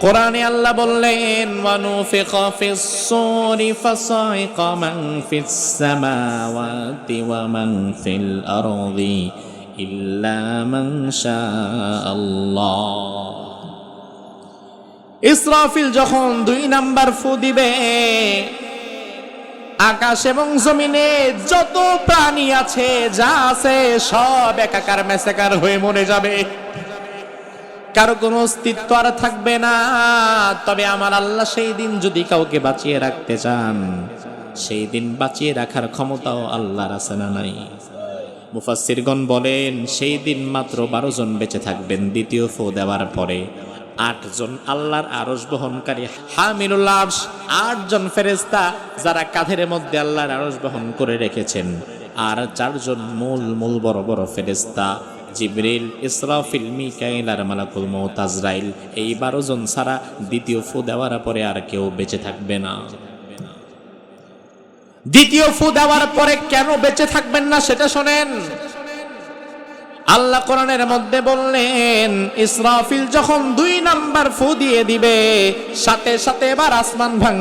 কোরআনে আল্লাহ বললেন ওয়ানুফিখা ফিস সূরি ফাসাইকা মান ফিস সামাওয়াতি ওয়া মান ফিল আরদি ইল্লা মান শাআল্লাহ। ইসরাফিল যখন 2 নাম্বার ফু দিবে, আকাশ এবং জমিনে যত প্রাণী আছে যা আছে সব একাকার মেসাকার হয়ে মরে যাবে, কারো কোনো অস্তিত্ব আর থাকবে না। তবে আমার আল্লাহ সেই দিন যদি কাউকে বাঁচিয়ে রাখতে চান, সেই দিন বাঁচিয়ে রাখার ক্ষমতাও আল্লাহর আছে না নাই? মুফাসসিরগণ বলেন সেই দিন মাত্র 12 জন বেঁচে থাকবেন। দ্বিতীয় ফু দেওয়ার পরে 8 জন আল্লাহর আরশ বহনকারী হামিলুল আরশ, 8 জন ফেরেশতা যারা কাঁধের মধ্যে আল্লাহর আরশ বহন করে রেখেছেন, আর 4 জন মূল বড় বড় ফেরেশতা জিবরিল, ইসরাফিল, মিকাইল আর মালাকুল মউত আজরাইল। এই 12 জন ছাড়া দ্বিতীয় ফু দেওয়ার পরে আর কেউ বেঁচে থাকবে না। দ্বিতীয় ফু দেওয়ার পরে কেন বেঁচে থাকবেন না সেটা শোনেন। আল্লাহ কোরআনের মধ্যে বললেন ইসরাফিল যখন 2 নাম্বার ফু দিয়ে দিবে, সাথে সাথে এবার আসমান ভাঙবে।